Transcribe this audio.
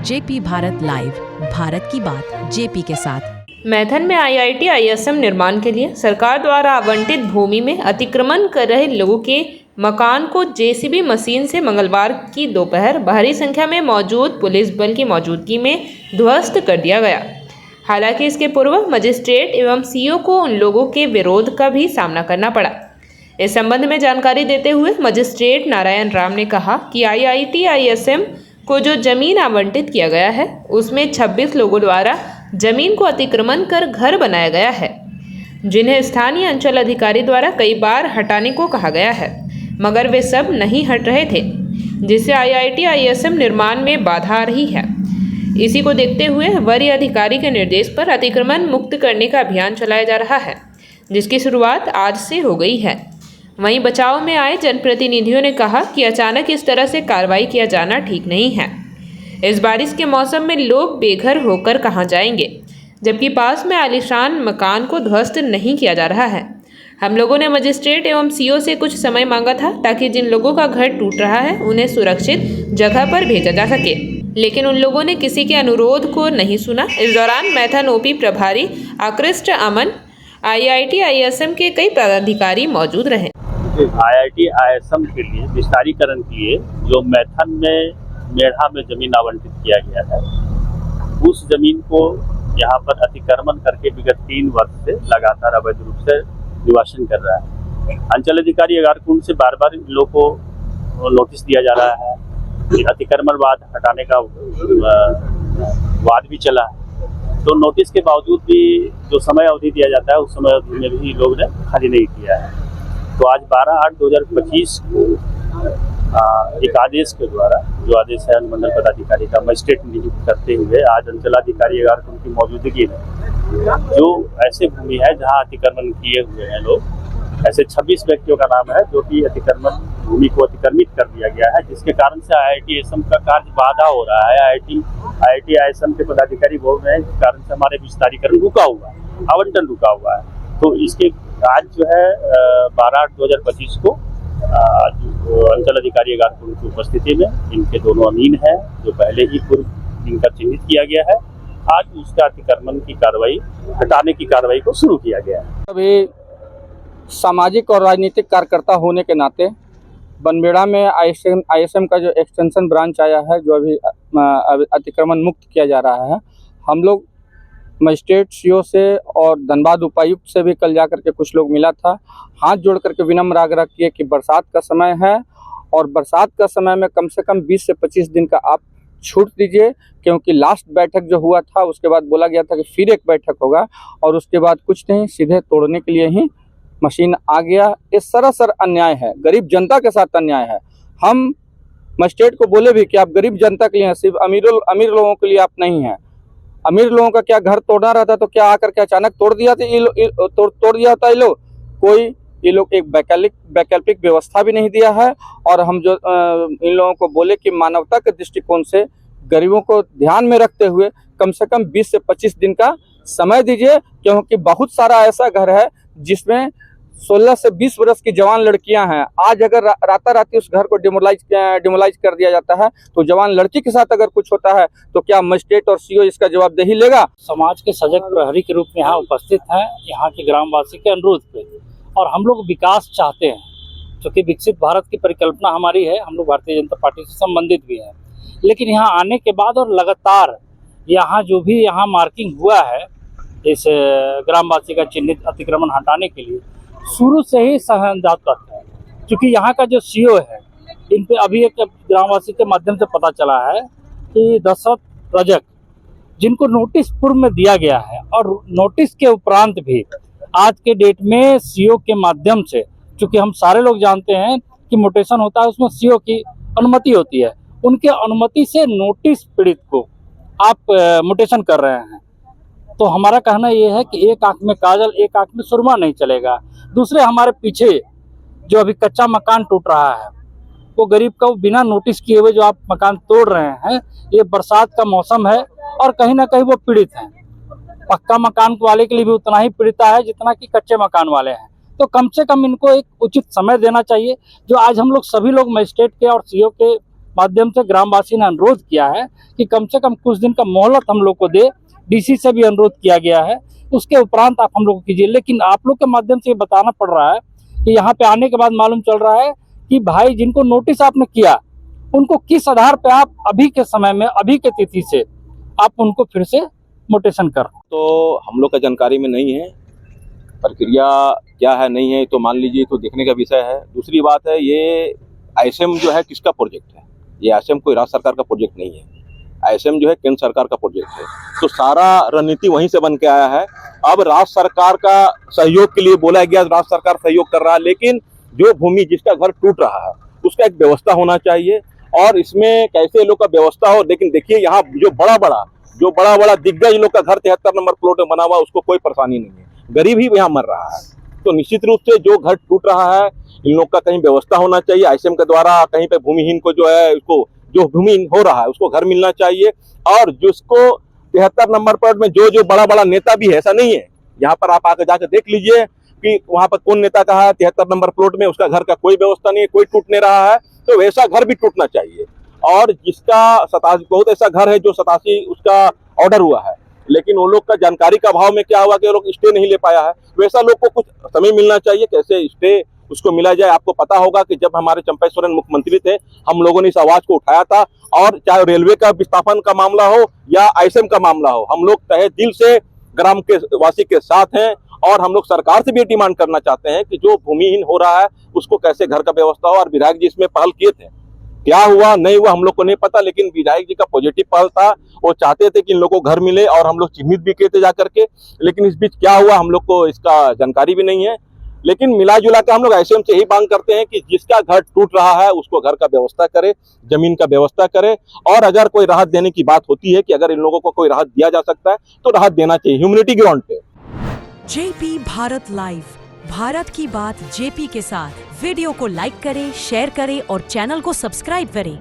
JP Bharat live, Bharat की बात JP के साथ। मैथन में आईआईटी आईएसएम निर्माण के लिए सरकार द्वारा आवंटित भूमि में अतिक्रमण कर रहे लोगों के मकान को जेसीबी मशीन से मंगलवार की दोपहर भारी संख्या में मौजूद पुलिस बल की मौजूदगी में ध्वस्त कर दिया गया। हालांकि इसके पूर्व मजिस्ट्रेट एवं सीओ को उन लोगों के विरोध का भी सामना करना पड़ा। इस संबंध में जानकारी देते हुए मजिस्ट्रेट नारायण राम ने कहा कि आईआईटी आईएसएम को जो जमीन आवंटित किया गया है उसमें 26 लोगों द्वारा जमीन को अतिक्रमण कर घर बनाया गया है, जिन्हें स्थानीय अंचल अधिकारी द्वारा कई बार हटाने को कहा गया है, मगर वे सब नहीं हट रहे थे, जिससे आईआईटी आईएसएम निर्माण में बाधा आ रही है। इसी को देखते हुए वरीय अधिकारी के निर्देश पर अतिक्रमण मुक्त करने का अभियान चलाया जा रहा है, जिसकी शुरुआत आज से हो गई है। वहीं बचाव में आए जनप्रतिनिधियों ने कहा कि अचानक इस तरह से कार्रवाई किया जाना ठीक नहीं है। इस बारिश के मौसम में लोग बेघर होकर कहां जाएंगे, जबकि पास में आलीशान मकान को ध्वस्त नहीं किया जा रहा है। हम लोगों ने मजिस्ट्रेट एवं सीओ से कुछ समय मांगा था ताकि जिन लोगों का घर टूट रहा है उन्हें सुरक्षित जगह पर भेजा जा सके, लेकिन उन लोगों ने किसी के अनुरोध को नहीं सुना। इस दौरान मैथन ओपी प्रभारी आकृष्ट अमन, आईआईटी आईएसएम के कई पदाधिकारी मौजूद रहे। आईआईटी आईएसएम के लिए विस्तारीकरण के लिए जो मैथन में मेढ़ा में जमीन आवंटित किया गया है, उस जमीन को यहाँ पर अतिक्रमण करके विगत 3 वर्ष से लगातार अवैध रूप से निवासन कर रहा है। अंचल अधिकारी अगारकुंड से बार बार इन लोगों को नोटिस दिया जा रहा है कि अतिक्रमणवाद हटाने का वाद भी चला है, तो नोटिस के बावजूद भी जो समय अवधि दिया जाता है उस समय अवधि में भी लोग ने खाली नहीं किया है। तो आज 12/8/2025 को एक आदेश के द्वारा, जो आदेश है अनुमंडल पदाधिकारी का मजिस्ट्रेट नियुक्त करते हुए, आज अंचलाधिकारी अगारकुंड की मौजूदगी में जो ऐसे भूमि है जहां अतिक्रमण किए हुए हैं लोग, ऐसे 26 व्यक्तियों का नाम है जो कि अतिक्रमण भूमि को अतिक्रमित कर दिया गया है, जिसके कारण से आईआईटी आईएसएम का कार्य बाधा हो रहा है। आईआईटी आईएसएम के पदाधिकारी बोल रहे हैं इस कारण से हमारे विस्तारीकरण रुका हुआ है, आवंटन रुका हुआ है। तो इसके आज जो है 12/8/2025 को अंचल अधिकारी अगारकुंड की उपस्थिति में इनके दोनों अमीन हैं, जो पहले ही पूर्व इनका चिन्हित किया गया है, आज उसका अतिक्रमण की कार्रवाई, हटाने की कार्रवाई को शुरू किया गया है। अभी सामाजिक और राजनीतिक कार्यकर्ता होने के नाते बनबेड़ा में आईएसएम का जो एक्सटेंशन ब्रांच आया है, जो अभी अतिक्रमण मुक्त किया जा रहा है, हम लोग मजिस्ट्रेट सीओ से और धनबाद उपायुक्त से भी कल जाकर के कुछ लोग मिला था। हाथ जोड़ करके विनम्र आग्रह किए कि बरसात का समय है और बरसात का समय में कम से कम 20 से 25 दिन का आप छूट दीजिए, क्योंकि लास्ट बैठक जो हुआ था उसके बाद बोला गया था कि फिर एक बैठक होगा और उसके बाद कुछ नहीं, सीधे तोड़ने के लिए ही मशीन आ गया। ये सरासर अन्याय है, गरीब जनता के साथ अन्याय है। हम मजिस्ट्रेट को बोले भी कि आप गरीब जनता के लिए हैं, सिर्फ अमीर लोगों के लिए आप नहीं हैं। अमीर लोगों का क्या घर तोड़ना रहता तो क्या आकर के अचानक तोड़ दिया था? तोड़ दिया था ये लोग? कोई ये लोग एक वैकल्पिक व्यवस्था भी नहीं दिया है। और हम जो इन लोगों को बोले कि मानवता के दृष्टिकोण से गरीबों को ध्यान में रखते हुए कम से कम 20 से 25 दिन का समय दीजिए, क्योंकि बहुत सारा ऐसा घर है जिसमें 16 से 20 वर्ष की जवान लड़कियां हैं। आज अगर राताराती उस घर को डिमोलाइज कर दिया जाता है तो जवान लड़की के साथ अगर कुछ होता है तो क्या मजिस्ट्रेट और सीओ इसका जवाबदेही लेगा? समाज के सजग प्रहरी के रूप में यहाँ उपस्थित हैं, यहाँ के ग्रामवासी के अनुरोध पे, और हम लोग विकास चाहते हैं, क्योंकि विकसित भारत की परिकल्पना हमारी है। हम लोग भारतीय जनता पार्टी से संबंधित भी हैं, लेकिन यहाँ आने के बाद और लगातार यहाँ जो भी यहाँ मार्किंग हुआ है इस ग्रामवासी का चिन्हित अतिक्रमण हटाने के लिए, शुरू से ही सहनजात करते हैं। क्योंकि यहाँ का जो सीओ है, इन पे अभी एक ग्रामवासी के माध्यम से पता चला है कि दशरथ रजक, जिनको नोटिस पूर्व में दिया गया है, और नोटिस के उपरांत भी आज के डेट में सीओ के माध्यम से, क्योंकि हम सारे लोग जानते हैं कि मोटेशन होता है उसमें सीओ की अनुमति होती है, उनके अनुमति से नोटिस पीड़ित को आप मोटेशन कर रहे हैं। तो हमारा कहना यह है कि एक आंख में काजल एक आंख में सुरमा नहीं चलेगा। दूसरे हमारे पीछे जो अभी कच्चा मकान टूट रहा है, वो गरीब का बिना नोटिस किए हुए जो आप मकान तोड़ रहे हैं, ये बरसात का मौसम है और कहीं ना कहीं वो पीड़ित हैं। पक्का मकान वाले के लिए भी उतना ही पीड़िता है जितना कि कच्चे मकान वाले हैं। तो कम से कम इनको एक उचित समय देना चाहिए, जो आज हम लोग सभी लोग मजिस्ट्रेट के और सीओ के माध्यम से ग्रामवासी ने अनुरोध किया है कि कम से कम कुछ दिन का मोहलत हम लोग को दे। डीसी से भी अनुरोध किया गया है, उसके उपरांत आप हम लोग को कीजिए। लेकिन आप लोग के माध्यम से ये बताना पड़ रहा है कि यहाँ पे आने के बाद मालूम चल रहा है कि भाई जिनको नोटिस आपने किया उनको किस आधार पे आप अभी के समय में, अभी के तिथि से आप उनको फिर से मोटेशन कर। तो हम लोग का जानकारी में नहीं है, प्रक्रिया क्या है नहीं है तो मान लीजिए तो देखने का विषय है। दूसरी बात है, ये आईएसएम जो है किसका प्रोजेक्ट है? ये आईएसएम कोई राज्य सरकार का प्रोजेक्ट नहीं है, आईएसएम जो है केंद्र सरकार का प्रोजेक्ट है। तो सारा रणनीति वहीं से बन के आया है। अब राज्य सरकार का सहयोग के लिए बोला गया, राज्य सरकार सहयोग कर रहा है, लेकिन जो भूमि जिसका घर टूट रहा है उसका एक व्यवस्था होना चाहिए और इसमें कैसे लोग का व्यवस्था हो। लेकिन देखिए यहाँ जो बड़ा बड़ा दिग्गज लोग का घर 73 नंबर प्लॉट में बना हुआ, उसको कोई परेशानी नहीं है, गरीब ही यहाँ मर रहा है। तो निश्चित रूप से जो घर टूट रहा है इन लोग का कहीं व्यवस्था होना चाहिए, आईएसएम के द्वारा कहीं पे भूमिहीन को जो है उसको जो भूमिहीन हो रहा है उसको घर मिलना चाहिए। और जिसको 73 नंबर प्लॉट में जो बड़ा नेता भी है, ऐसा नहीं है, यहाँ पर आप आकर जाकर देख लीजिए कि वहाँ पर कौन नेता का है 73 नंबर प्लॉट में, उसका घर का कोई व्यवस्था नहीं है, कोई टूट नहीं रहा है। तो वैसा घर भी टूटना चाहिए। और जिसका 87 बहुत ऐसा घर है जो 87 उसका ऑर्डर हुआ है, लेकिन वो लोग का जानकारी का अभाव में क्या हुआ कि वो लोग स्टे नहीं ले पाया है। वैसा लोग को कुछ समय मिलना चाहिए, कैसे स्टे उसको मिला जाए। आपको पता होगा कि जब हमारे चंपा सोरेन मुख्यमंत्री थे, हम लोगों ने इस आवाज को उठाया था, और चाहे रेलवे का विस्थापन का मामला हो या आईएसएम का मामला हो, हम लोग तहे दिल से ग्राम के वासी के साथ हैं। और हम लोग सरकार से भी डिमांड करना चाहते हैं कि जो भूमिहीन हो रहा है उसको कैसे घर का व्यवस्था हो। और विधायक जी इसमें पहल किए थे, क्या हुआ नहीं हुआ हम लोग को नहीं पता, लेकिन विधायक जी का पॉजिटिव पहल था। वो चाहते थे कि इन लोगों को घर मिले और हम लोग चिन्हित भी किए थे जा करके, लेकिन इस बीच क्या हुआ हम लोग को इसका जानकारी भी नहीं है। लेकिन मिला जुला के हम लोग आईएसएम से यही मांग करते हैं कि जिसका घर टूट रहा है उसको घर का व्यवस्था करे, जमीन का व्यवस्था करे। और अगर कोई राहत देने की बात होती है कि अगर इन लोगों को कोई राहत दिया जा सकता है तो राहत देना चाहिए ह्यूमैनिटी ग्राउंड पे। जेपी भारत लाइव, भारत की बात जेपी के साथ। वीडियो को लाइक करें, शेयर करें और चैनल को सब्सक्राइब करें।